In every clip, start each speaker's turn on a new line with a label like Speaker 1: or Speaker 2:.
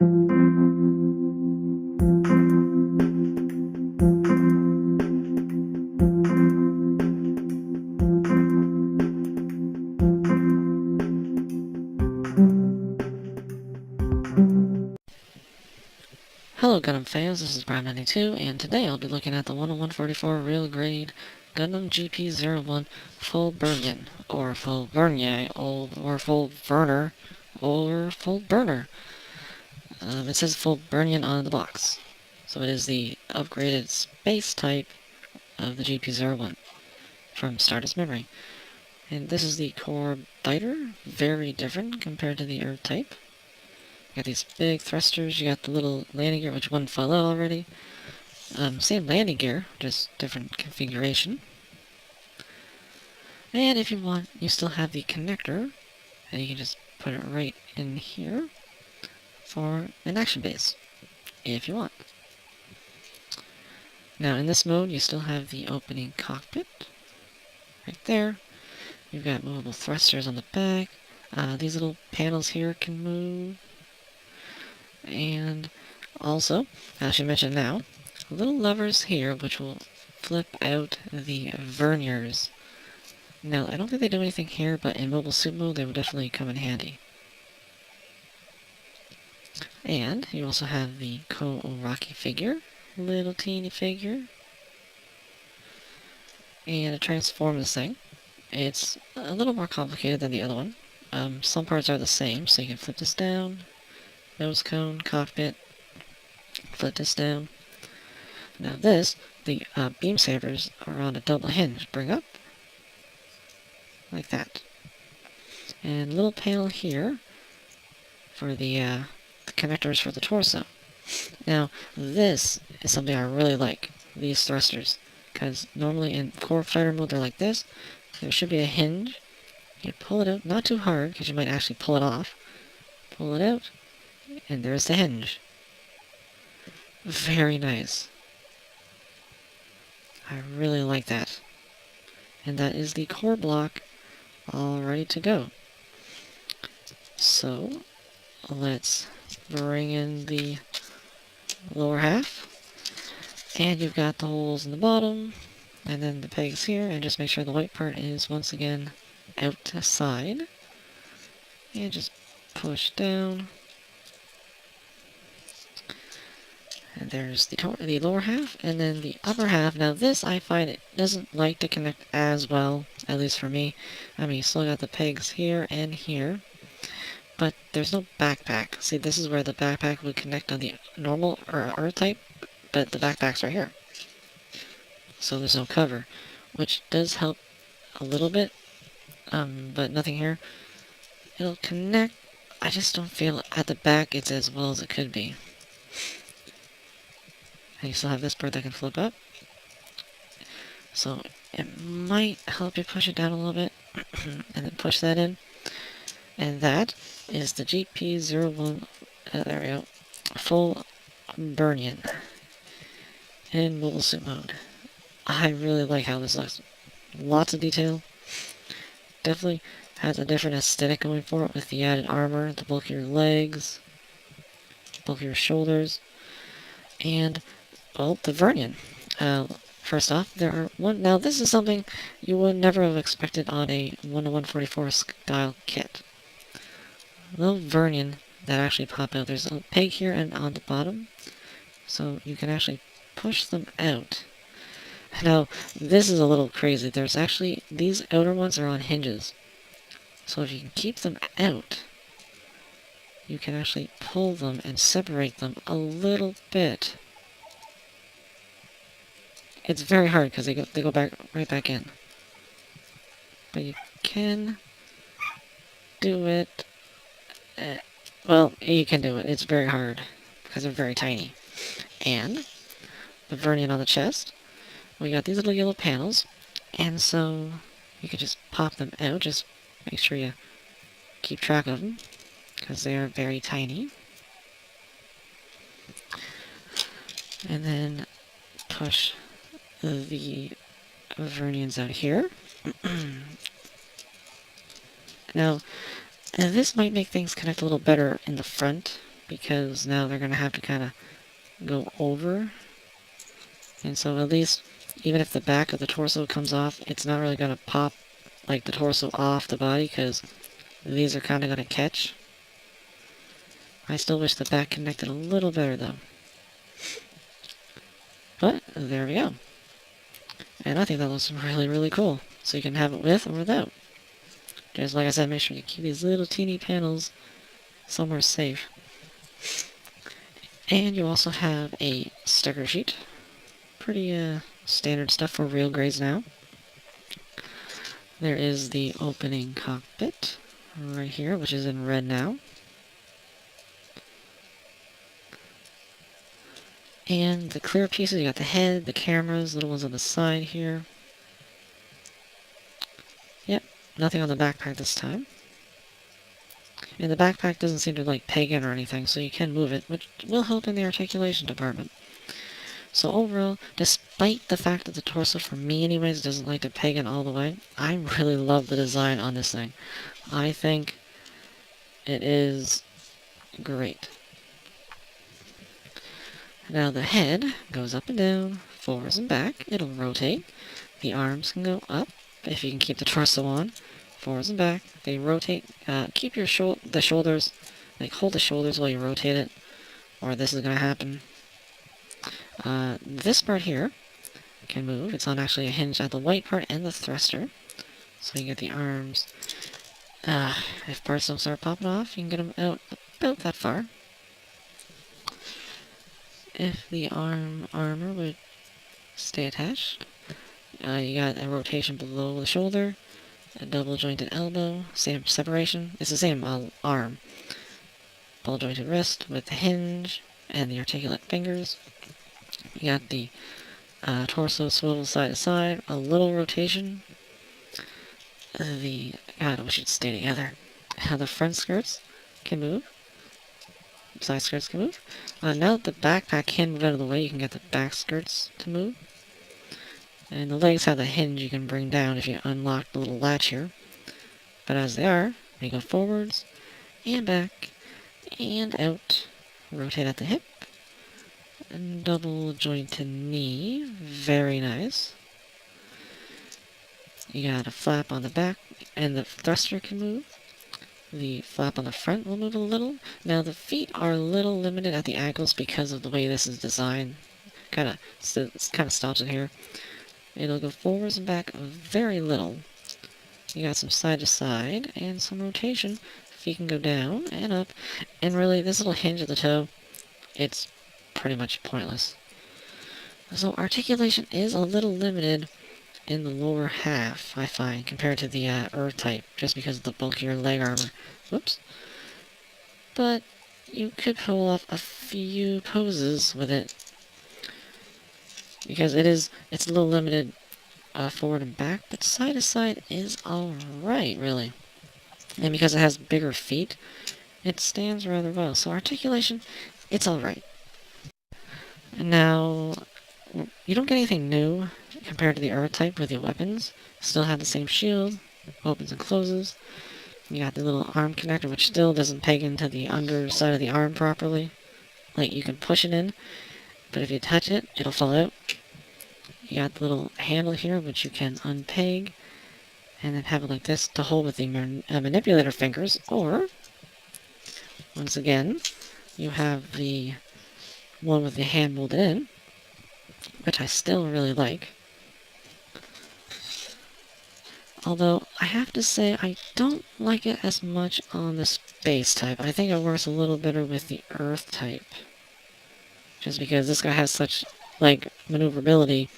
Speaker 1: Hello Gundam fans, this is Prime92, and today I'll be looking at the 10144 Real Grade Gundam GP01 Full Burnern, or Full Vernier, or Full Burner, or Full Burner. It says Full Burnern on the box, so it is the upgraded space type of the GP01 from Stardust Memory. And this is the core biter, very different compared to the Earth type. You got these big thrusters, you got the little landing gear, which one fell out already. Same landing gear, just different configuration. And if you want, you still have the connector, and you can just put it right in here for an action base, if you want. Now in this mode, you still have the opening cockpit, right there. You've got movable thrusters on the back. These little panels here can move. And also, I should mention now, little levers here which will flip out the verniers. Now, I don't think they do anything here, but in mobile suit mode they would definitely come in handy. And you also have the Ko-Rocky figure, little teeny figure. And to transform this thing, it's a little more complicated than the other one. Some parts are the same, so you can flip this down, nose cone, cockpit, flip this down. Now this, the beam sabers are on a double hinge. Bring up, like that. And a little panel here for the connectors for the torso. Now this is something I really like, these thrusters, because normally in core fighter mode they're like this. There should be a hinge. You pull it out, not too hard, because you might actually pull it off. Pull it out, and there's the hinge. Very nice. I really like that. And that is the core block all ready to go. So, let's bring in the lower half. And you've got the holes in the bottom, and then the pegs here, and just make sure the white part is once again outside. And just push down. And there's the lower half, and then the upper half. Now this, I find it doesn't like to connect as well, at least for me. I mean, you still got the pegs here and here, but there's no backpack. See, this is where the backpack would connect on the normal or Earth type, but the backpack's right here. So there's no cover, which does help a little bit, but nothing here. It'll connect. I just don't feel at the back it's as well as it could be. And you still have this part that can flip up. So it might help you push it down a little bit, and then push that in. And that is the GP01, there we go, Full Burnern in mobile suit mode. I really like how this looks. Lots of detail. Definitely has a different aesthetic going for it with the added armor, the bulkier legs, bulkier shoulders, and well, the vernier. First off, there are one. Now, this is something you would never have expected on a 10144 style kit. Little vernier that actually pop out. There's a peg here and on the bottom, so you can actually push them out. Now, this is a little crazy. There's actually, these outer ones are on hinges. So if you can keep them out, you can actually pull them and separate them a little bit. It's very hard because they go back right back in. But you can do it. Well, you can do it. It's very hard because they're very tiny. And the vernier on the chest. We got these little yellow panels, and so you can just pop them out. Just make sure you keep track of them because they are very tiny. And then push the verniers out here. Now, this might make things connect a little better in the front because now they're going to have to kind of go over. And so at least, even if the back of the torso comes off, it's not really going to pop like the torso off the body, because these are kind of going to catch. I still wish the back connected a little better though. But there we go. And I think that looks really, really cool. So you can have it with or without. Just like I said, make sure you keep these little teeny panels somewhere safe. And you also have a sticker sheet. Pretty standard stuff for real grades now. There is the opening cockpit right here, which is in red now. And the clear pieces, you got the head, the cameras, little ones on the side here. Yep, nothing on the backpack this time. And the backpack doesn't seem to like peg in or anything, so you can move it, which will help in the articulation department. So overall, despite the fact that the torso, for me anyways, doesn't like to peg in all the way, I really love the design on this thing. I think it is great. Now the head goes up and down, forwards and back. It'll rotate. The arms can go up, if you can keep the torso on. Forwards and back. They rotate. Keep your the shoulders, like hold the shoulders while you rotate it, or this is going to happen. This part here can move. It's on actually a hinge at the white part and the thruster. So you get the arms. If parts don't start popping off, you can get them out about that far. If the armor would stay attached, you got a rotation below the shoulder, a double jointed elbow, same separation. It's the same arm. Ball jointed wrist with the hinge and the articulate fingers. You got the torso swivel side to side, a little rotation. God, we should stay together. The front skirts can move. Side skirts can move. Now that the backpack can move out of the way, you can get the back skirts to move. And the legs have the hinge you can bring down if you unlock the little latch here. But as they are, you go forwards, and back, and out. Rotate at the hip. And double jointed knee. Very nice. You got a flap on the back, and the thruster can move. The flap on the front will move a little. Now the feet are a little limited at the ankles because of the way this is designed. It's kind of stops it here. It'll go forwards and back very little. You got some side to side and some rotation. Feet can go down and up. And really, this little hinge at the toe, it's pretty much pointless. So articulation is a little limited in the lower half, I find, compared to the Earth type, just because of the bulkier leg armor. Whoops. But you could pull off a few poses with it, because it's a little limited forward and back, but side to side is alright, really. And because it has bigger feet, it stands rather well. So articulation, it's alright. Now, you don't get anything new compared to the Earth type with your weapons. Still have the same shield, opens and closes. You got the little arm connector, which still doesn't peg into the underside of the arm properly. Like, you can push it in, but if you touch it, it'll fall out. You got the little handle here, which you can unpeg, and then have it like this to hold with the manipulator fingers, or, once again, you have the one with the hand molded in, which I still really like. Although, I have to say, I don't like it as much on the space type. I think it works a little better with the Earth type. Just because this guy has such, like, maneuverability.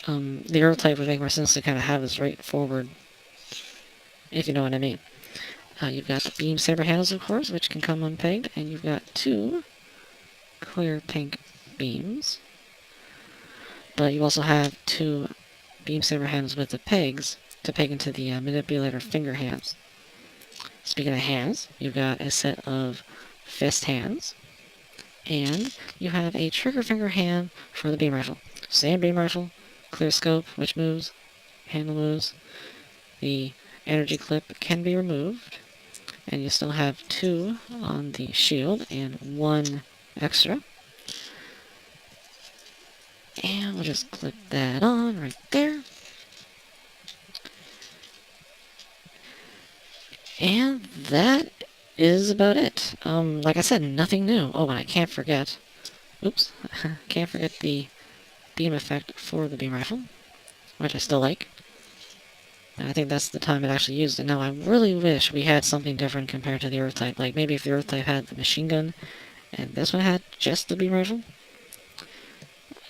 Speaker 1: The Earth type would make more sense to kind of have this right forward, if you know what I mean. You've got the beam saber handles, of course, which can come unpegged, and you've got two clear pink beams. But you also have two beam saber handles with the pegs to peg into the manipulator finger hands. Speaking of hands, you've got a set of fist hands, and you have a trigger finger hand for the beam rifle. Same beam rifle, clear scope, which moves, handle moves. The energy clip can be removed, And you still have 2 on the shield and 1 extra. And we'll just clip that on right there. And that is about it. Like I said, nothing new. Oh, and I can't forget. Oops. Can't forget the beam effect for the beam rifle, which I still like. And I think that's the time it actually used it. Now, I really wish we had something different compared to the Earth type. Like, maybe if the Earth type had the machine gun, and this one had just the beam rifle.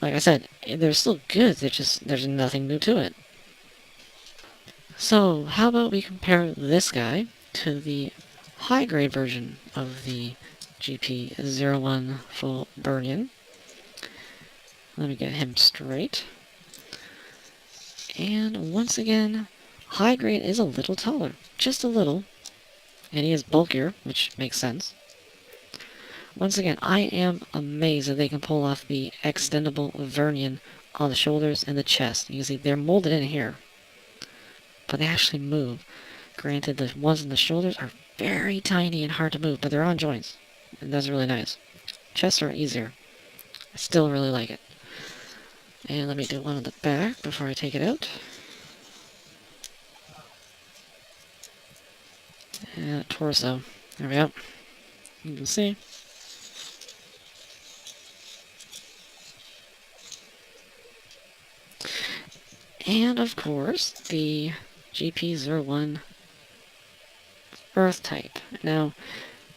Speaker 1: Like I said, they're still good, there's nothing new to it. So, how about we compare this guy to the high-grade version of the GP01 full Burnern. Let me get him straight. And once again, high-grade is a little taller, just a little, and he is bulkier, which makes sense. Once again, I am amazed that they can pull off the extendable vernier on the shoulders and the chest. You can see they're molded in here, but they actually move. Granted, the ones on the shoulders are very tiny and hard to move, but they're on joints, and that's really nice. Chests are easier. I still really like it. And let me do one on the back before I take it out. And torso. There we go. You can see. And of course, the GP01 Earth type. Now,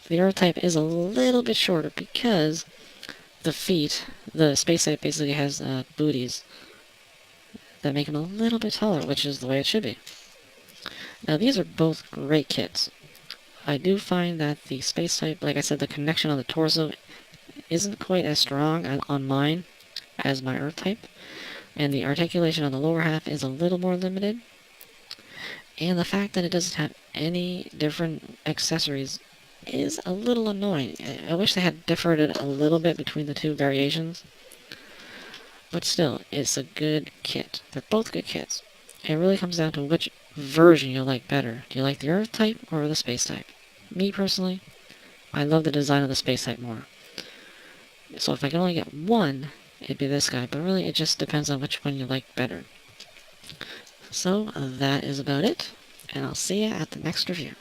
Speaker 1: the Earth type is a little bit shorter because the feet, the space type basically has booties that make him a little bit taller, which is the way it should be. Now, these are both great kits. I do find that the space type, like I said, the connection on the torso isn't quite as strong on mine as my Earth type, and the articulation on the lower half is a little more limited, and the fact that it doesn't have any different accessories is a little annoying. I wish they had differed it a little bit between the two variations, but still, it's a good kit. They're both good kits. It really comes down to which version you like better. Do you like the Earth type or the space type? Me personally, I love the design of the space type more. So if I can only get one, it'd be this guy, but really it just depends on which one you like better. So that is about it, and I'll see you at the next review.